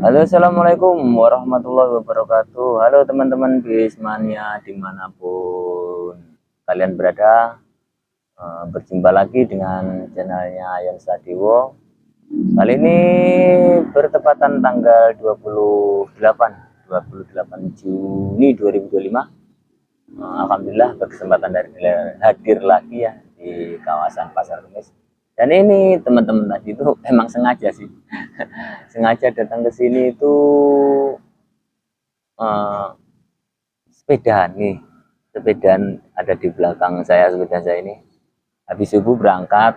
Halo, assalamualaikum warahmatullahi wabarakatuh. Halo teman-teman Bismania dimanapun kalian berada. Berjumpa lagi dengan channelnya Ayon Sadiwo. Kali ini bertepatan tanggal 28 Juni 2025. Alhamdulillah berkesempatan dari hadir lagi ya di kawasan Pasar Kemis. Dan ini teman-teman tadi itu emang sengaja sih, sengaja datang ke sini itu sepedaan nih, sepedaan ada di belakang saya, sepeda saya ini. Habis subuh berangkat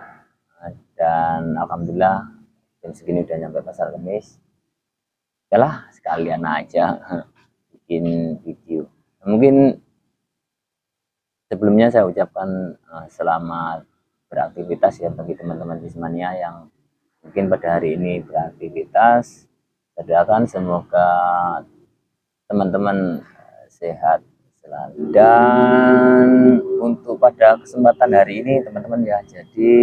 dan alhamdulillah jam segini udah nyampe Pasar Kemis. Yalah sekalian aja bikin video. Mungkin sebelumnya saya ucapkan selamat beraktivitas ya bagi teman-teman Bismania yang mungkin pada hari ini beraktivitas. Saya doakan semoga teman-teman sehat selalu. Dan untuk pada kesempatan hari ini teman-teman ya, jadi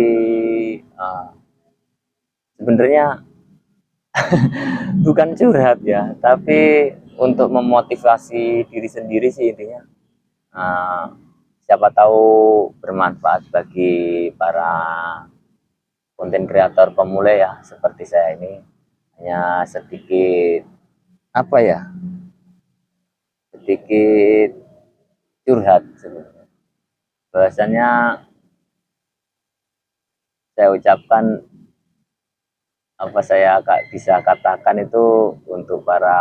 sebenarnya bukan curhat ya, tapi untuk memotivasi diri sendiri sih intinya. Siapa tahu bermanfaat bagi para konten kreator pemula ya seperti saya ini. Hanya sedikit apa ya, sedikit curhat sebenarnya. Bahasanya saya ucapkan apa saya bisa katakan itu untuk para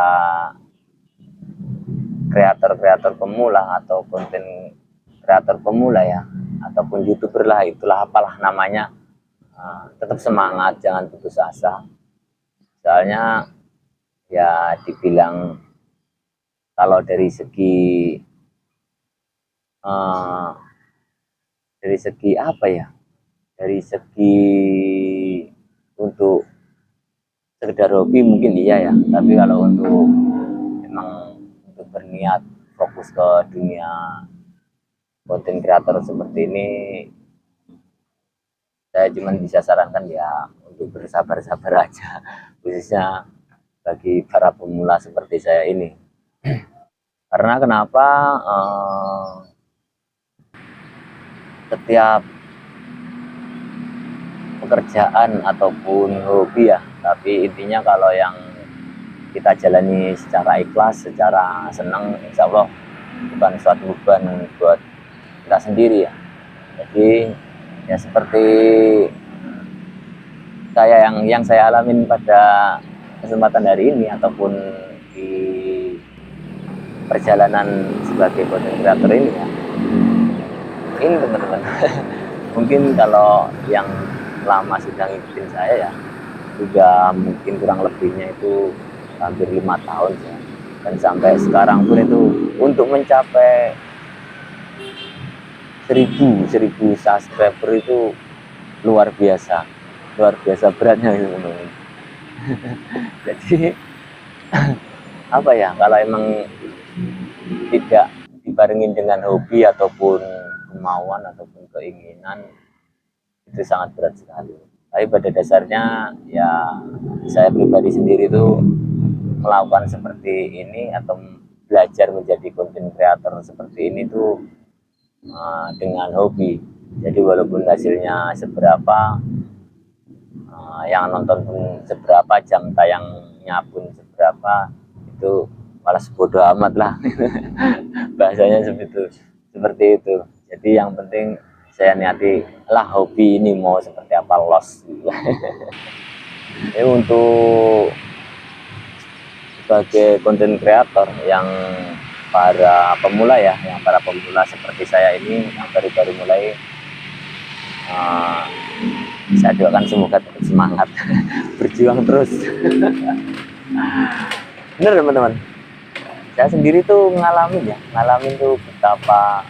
kreator-kreator pemula atau konten kreator pemula ya, ataupun youtuber lah, itulah apalah namanya. Tetap semangat, jangan putus asa. Soalnya ya dibilang kalau dari segi apa ya, dari segi untuk sekedar hobi mungkin iya ya, tapi kalau untuk memang untuk berniat fokus ke dunia konten kreator seperti ini, saya cuma bisa sarankan ya untuk bersabar-sabar aja, khususnya bagi para pemula seperti saya ini. Karena kenapa setiap pekerjaan ataupun hobi ya, tapi intinya kalau yang kita jalani secara ikhlas, secara senang, insya Allah bukan suatu beban buat kita sendiri ya. Jadi ya seperti saya yang saya alamin pada kesempatan hari ini ataupun di perjalanan sebagai content creator ini ya. Ini teman-teman mungkin kalau yang lama sudah ngikutin saya ya, juga mungkin kurang lebihnya itu hampir 5 tahun ya. Dan sampai sekarang pun itu untuk mencapai 1000 subscriber itu luar biasa beratnya itu teman-teman. Jadi apa ya, kalau emang tidak dibarengin dengan hobi ataupun kemauan ataupun keinginan, itu sangat berat sekali. Tapi pada dasarnya ya saya pribadi sendiri tuh melakukan seperti ini atau belajar menjadi content creator seperti ini tuh dengan hobi. Jadi walaupun hasilnya seberapa, yang nonton pun seberapa, jam tayangnya pun seberapa, itu malah bodo amat lah. Bahasanya seperti itu. Jadi yang penting saya niati lah hobi ini mau seperti apa, los. Ini untuk sebagai konten kreator yang para pemula ya, yang para pemula seperti saya ini yang baru-baru mulai, saya doakan semoga tetap semangat berjuang terus. Bener teman-teman, saya sendiri tuh ngalamin tuh betapa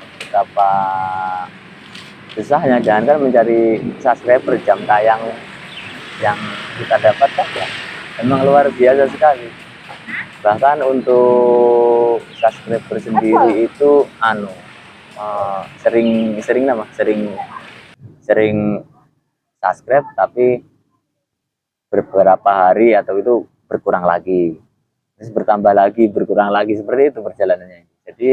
susahnya jangan mencari subscriber, jam tayang yang kita dapatkan ya memang luar biasa sekali. Bahkan untuk subscriber sendiri itu sering subscribe tapi beberapa hari atau itu berkurang lagi, terus bertambah lagi, berkurang lagi, seperti itu perjalanannya. Jadi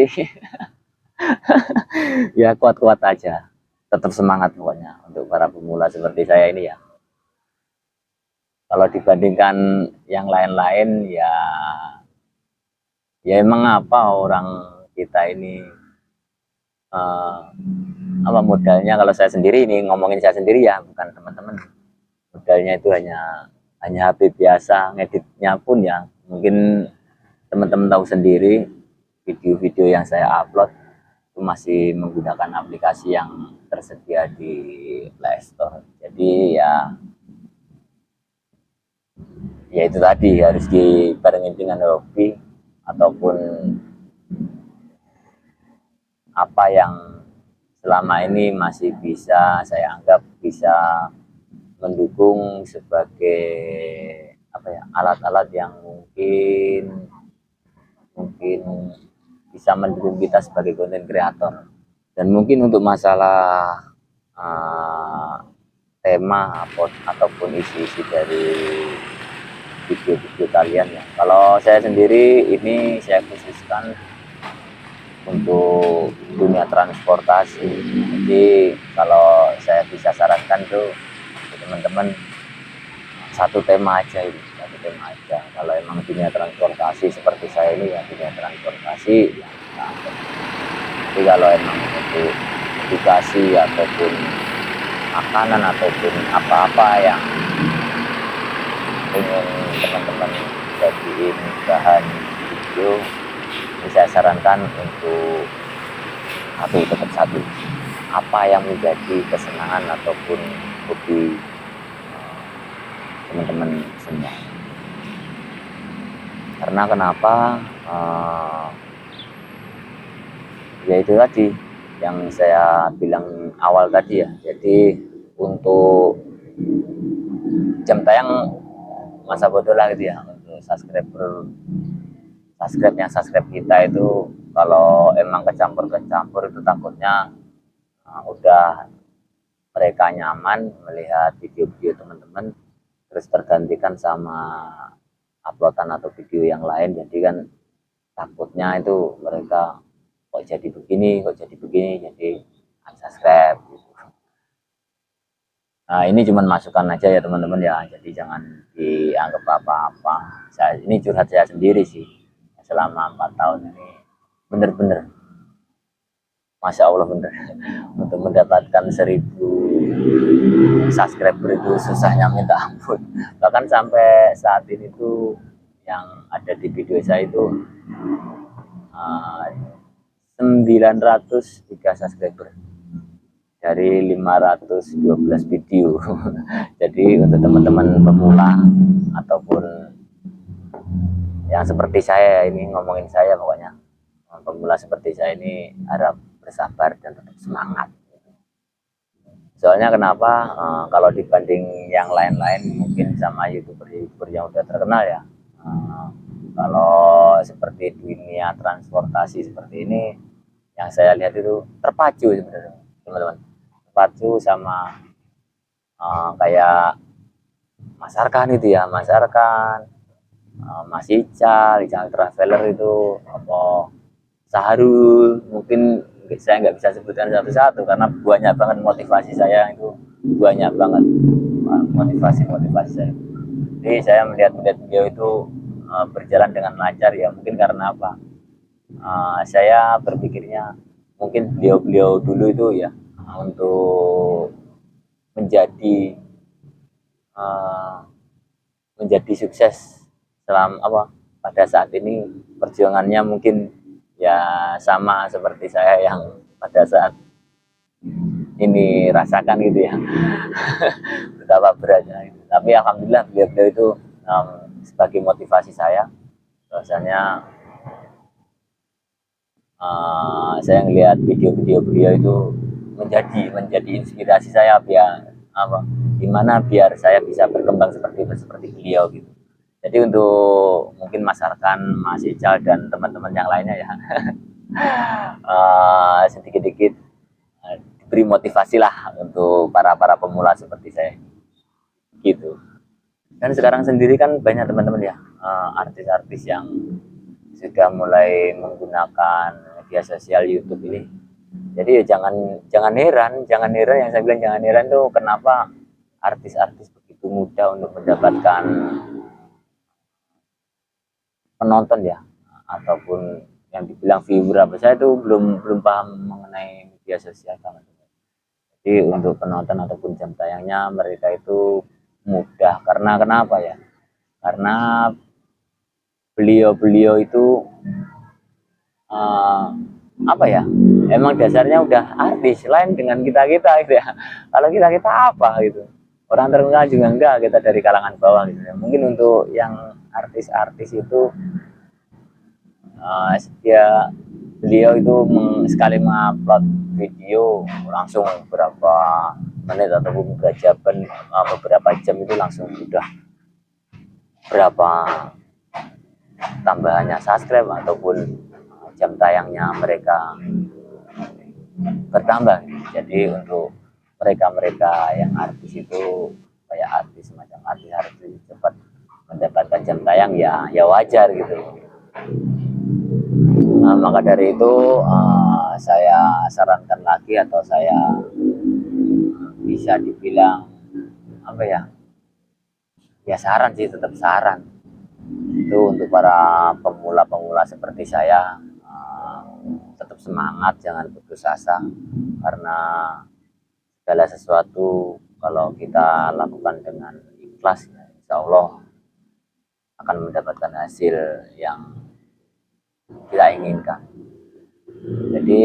ya kuat-kuat aja, tetap semangat pokoknya untuk para pemula seperti saya ini ya. Kalau dibandingkan yang lain-lain ya emang apa orang kita ini apa modalnya, kalau saya sendiri ini ngomongin saya sendiri ya, bukan teman-teman, modalnya itu hanya HP biasa, ngeditnya pun ya mungkin teman-teman tahu sendiri, video-video yang saya upload itu masih menggunakan aplikasi yang tersedia di Play Store. Jadi ya itu tadi harus dibarengin dengan hobi ataupun apa yang selama ini masih bisa saya anggap bisa mendukung sebagai apa ya, alat-alat yang mungkin bisa mendukung kita sebagai konten kreator. Dan mungkin untuk masalah tema ataupun isi-isi dari video-video kalian ya, kalau saya sendiri ini saya khususkan untuk dunia transportasi. Jadi kalau saya bisa sarankan tuh teman-teman satu tema aja ini, satu tema aja. Kalau emang dunia transportasi seperti saya ini ya dunia transportasi ya. Tapi kalau emang untuk edukasi ataupun makanan ataupun apa-apa yang ingin teman-teman jadiin bahan video, ini saya sarankan untuk tetap satu, apa yang menjadi kesenangan ataupun hobi teman-teman semua. Karena kenapa? Ya itu tadi yang saya bilang awal tadi ya. Jadi untuk jam tayang masa bodoh lah gitu ya, untuk subscribe kita itu kalau emang kecampur itu takutnya udah mereka nyaman melihat video-video teman-teman terus tergantikan sama uploadan atau video yang lain. Jadi kan takutnya itu mereka kok jadi begini, jadi unsubscribe gitu. Nah ini cuman masukan aja ya teman-teman ya, jadi jangan dianggap apa-apa. Ini curhat saya sendiri sih, selama 4 tahun ini bener-bener Masya Allah bener untuk mendapatkan 1000 subscriber itu susahnya minta ampun. Bahkan sampai saat ini tuh yang ada di video saya itu 903 subscriber dari 512 video. Jadi untuk teman-teman pemula ataupun yang seperti saya ini, ngomongin saya pokoknya pemula seperti saya ini, harap bersabar dan tetap semangat. Soalnya kenapa? Kalau dibanding yang lain-lain mungkin sama youtuber yang udah terkenal ya, kalau seperti dunia transportasi seperti ini, yang saya lihat itu terpacu sebenarnya teman-teman, terpacu sama kayak Mas Arkan itu ya, Mas Arkan, Mas Ical Traveler itu, apa Saharul, mungkin saya nggak bisa sebutkan satu-satu karena banyak banget motivasi saya itu, banyak banget motivasi saya. Jadi saya melihat beliau itu berjalan dengan lancar ya, mungkin karena apa? Saya berpikirnya mungkin beliau dulu itu ya untuk menjadi sukses selama pada saat ini, perjuangannya mungkin ya sama seperti saya yang pada saat ini rasakan gitu ya. Betapa beratnya itu. Tapi alhamdulillah beliau itu sebagai motivasi saya, bahwasanya saya ngelihat video-video beliau itu menjadi inspirasi saya gimana biar saya bisa berkembang seperti beliau gitu. Jadi untuk mungkin Mas Arkan, Mas Ical dan teman-teman yang lainnya ya, sedikit-sedikit diberi motivasi lah untuk para pemula seperti saya gitu. Dan sekarang sendiri kan banyak teman-teman ya, artis-artis yang sudah mulai menggunakan media sosial YouTube ini. Jadi ya jangan heran yang saya bilang jangan heran tuh kenapa artis-artis begitu mudah untuk mendapatkan penonton ya, ataupun yang dibilang viewer apa, saya itu belum belum paham mengenai media sosial teman-teman. Jadi untuk penonton ataupun jam tayangnya mereka itu mudah karena kenapa ya? Karena beliau-beliau itu uh, apa ya? Emang dasarnya udah artis, lain dengan kita-kita gitu ya. Kalau kita-kita apa gitu. Orang terkenal juga enggak, kita dari kalangan bawah gitu ya. Mungkin untuk yang artis-artis itu dia beliau itu sekali mengupload video langsung beberapa menit ataupun beberapa jam itu langsung sudah berapa tambahannya subscribe ataupun jam tayangnya mereka bertambah. Jadi untuk mereka-mereka yang artis itu kayak artis semacam artis cepat mendapatkan jam tayang ya wajar gitu. Maka dari itu saya sarankan lagi, atau saya bisa dibilang apa ya, ya saran sih, tetap saran itu untuk para pemula-pemula seperti saya, tetap semangat, jangan putus asa, karena segala sesuatu kalau kita lakukan dengan ikhlas, insya Allah akan mendapatkan hasil yang kita inginkan. Jadi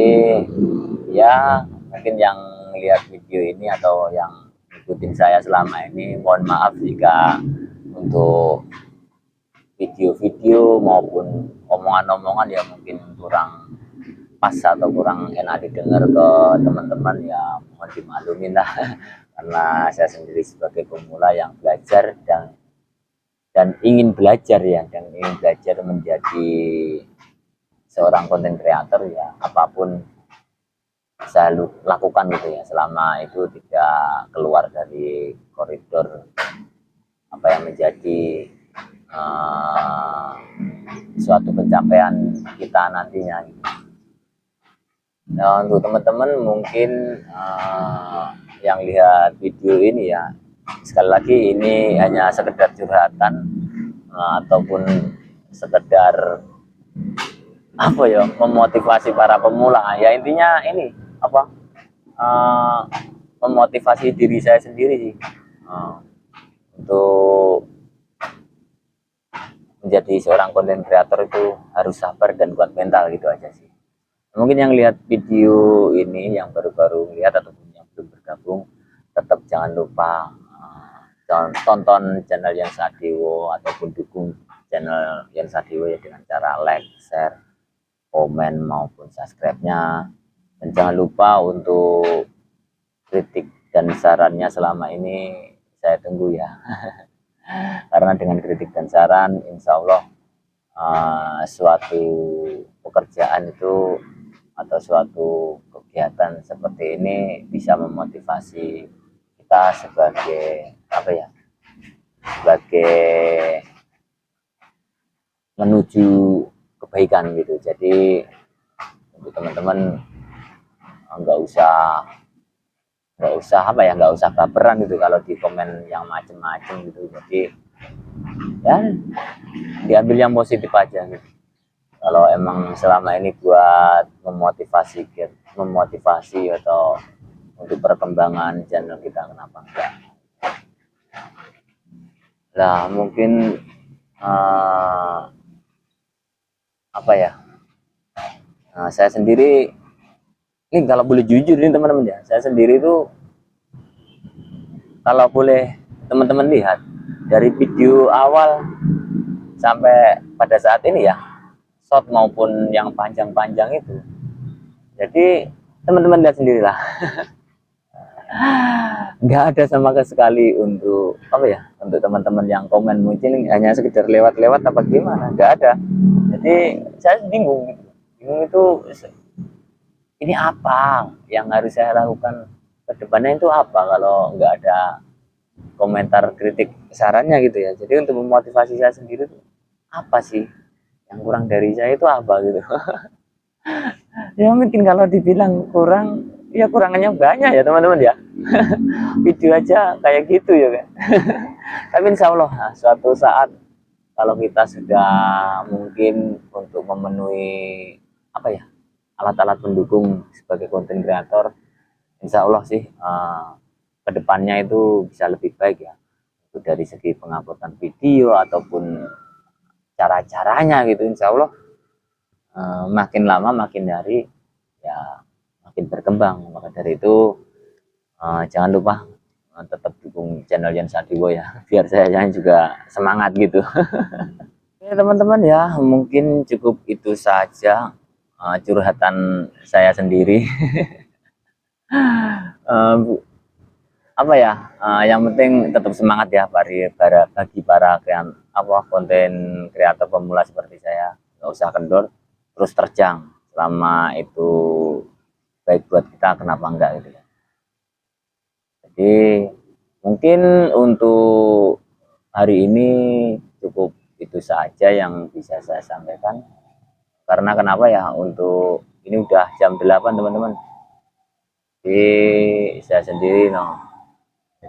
ya mungkin yang lihat video ini atau yang ikutin saya selama ini, mohon maaf jika untuk video-video maupun omongan-omongan ya mungkin kurang pas atau kurang enak didengar ke teman-teman, ya mohon dimaklumin lah. Karena saya sendiri sebagai pemula yang belajar dan ingin belajar ya, dan ingin belajar menjadi seorang konten kreator, ya apapun saya lakukan gitu ya, selama itu tidak keluar dari koridor apa yang menjadi suatu pencapaian kita nantinya gitu. Nah, untuk teman-teman mungkin yang lihat video ini ya, sekali lagi ini hanya sekedar curhatan ataupun sekedar apa ya, memotivasi para pemula ya. Intinya ini apa, memotivasi diri saya sendiri sih, untuk menjadi seorang konten kreator itu harus sabar dan kuat mental, gitu aja sih. Mungkin yang lihat video ini yang baru-baru lihat ataupun yang belum bergabung, tetap jangan lupa tonton channel Yan Sadewo ataupun dukung channel Yan Sadewo ya dengan cara like, share, komen maupun subscribe-nya. Dan jangan lupa untuk kritik dan sarannya, selama ini saya tunggu ya. Karena dengan kritik dan saran insya Allah suatu pekerjaan itu atau suatu kegiatan seperti ini bisa memotivasi kita sebagai apa ya, sebagai menuju kebaikan gitu. Jadi untuk teman-teman nggak usah apa ya, nggak usah baperan gitu kalau di komen yang macem-macem gitu. Jadi ya diambil yang positif aja gitu. Kalau emang selama ini buat memotivasi atau untuk perkembangan channel kita, kenapa enggak. Nah mungkin apa ya, saya sendiri ini kalau boleh jujur nih teman-teman ya, saya sendiri itu kalau boleh teman-teman lihat dari video awal sampai pada saat ini ya, short maupun yang panjang-panjang itu, jadi teman-teman lihat sendirilah. Nggak ada sama sekali untuk apa ya, untuk teman-teman yang komen mungkin hanya sekedar lewat-lewat apa gimana, nggak ada. Jadi saya bingung itu ini apa yang harus saya lakukan ke depannya, itu apa kalau nggak ada komentar, kritik, sarannya gitu ya. Jadi untuk memotivasi saya sendiri tuh apa sih yang kurang dari saya itu apa gitu. Ya mungkin kalau dibilang kurang, ya kurangannya banyak ya teman-teman ya. Video aja kayak gitu ya kan. Tapi insya Allah nah, suatu saat kalau kita sudah mungkin untuk memenuhi apa ya, alat-alat pendukung sebagai konten kreator, insya Allah sih kedepannya itu bisa lebih baik ya, itu dari segi penguploadan video ataupun cara-caranya gitu. Insya Allah makin lama makin hari ya makin berkembang. Maka dari itu jangan lupa tetap dukung channel Yan Sadiwo ya, biar saya juga semangat gitu. Oke teman-teman ya, mungkin cukup itu saja curhatan saya sendiri. uh, apa ya, yang penting tetap semangat ya bagi para konten kreator pemula seperti saya. Nggak usah kendor, terus terjang. Selama itu baik buat kita, kenapa enggak gitu ya. Jadi mungkin untuk hari ini cukup itu saja yang bisa saya sampaikan. Karena kenapa ya, untuk ini udah jam 8 teman-teman. Jadi saya sendiri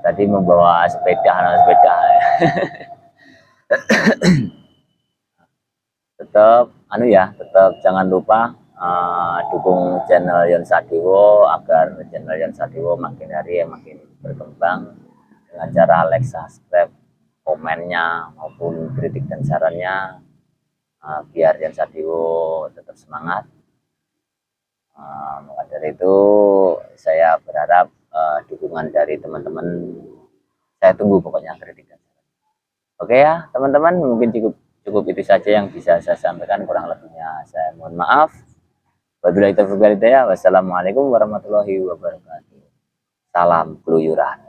tadi membawa sepeda tetap tetap jangan lupa dukung channel Yon Sadiwo agar channel Yon Sadiwo makin hari makin berkembang dengan cara like, subscribe, komennya maupun kritik dan sarannya, biar Yon Sadiwo tetap semangat. Maka dari itu saya berharap dukungan dari teman-teman, saya tunggu pokoknya kritik dan saran. Oke ya teman-teman, mungkin cukup itu saja yang bisa saya sampaikan, kurang lebihnya saya mohon maaf. Wabillahi taufiq wal hidayah. Wassalamualaikum warahmatullahi wabarakatuh. Salam keluyuran.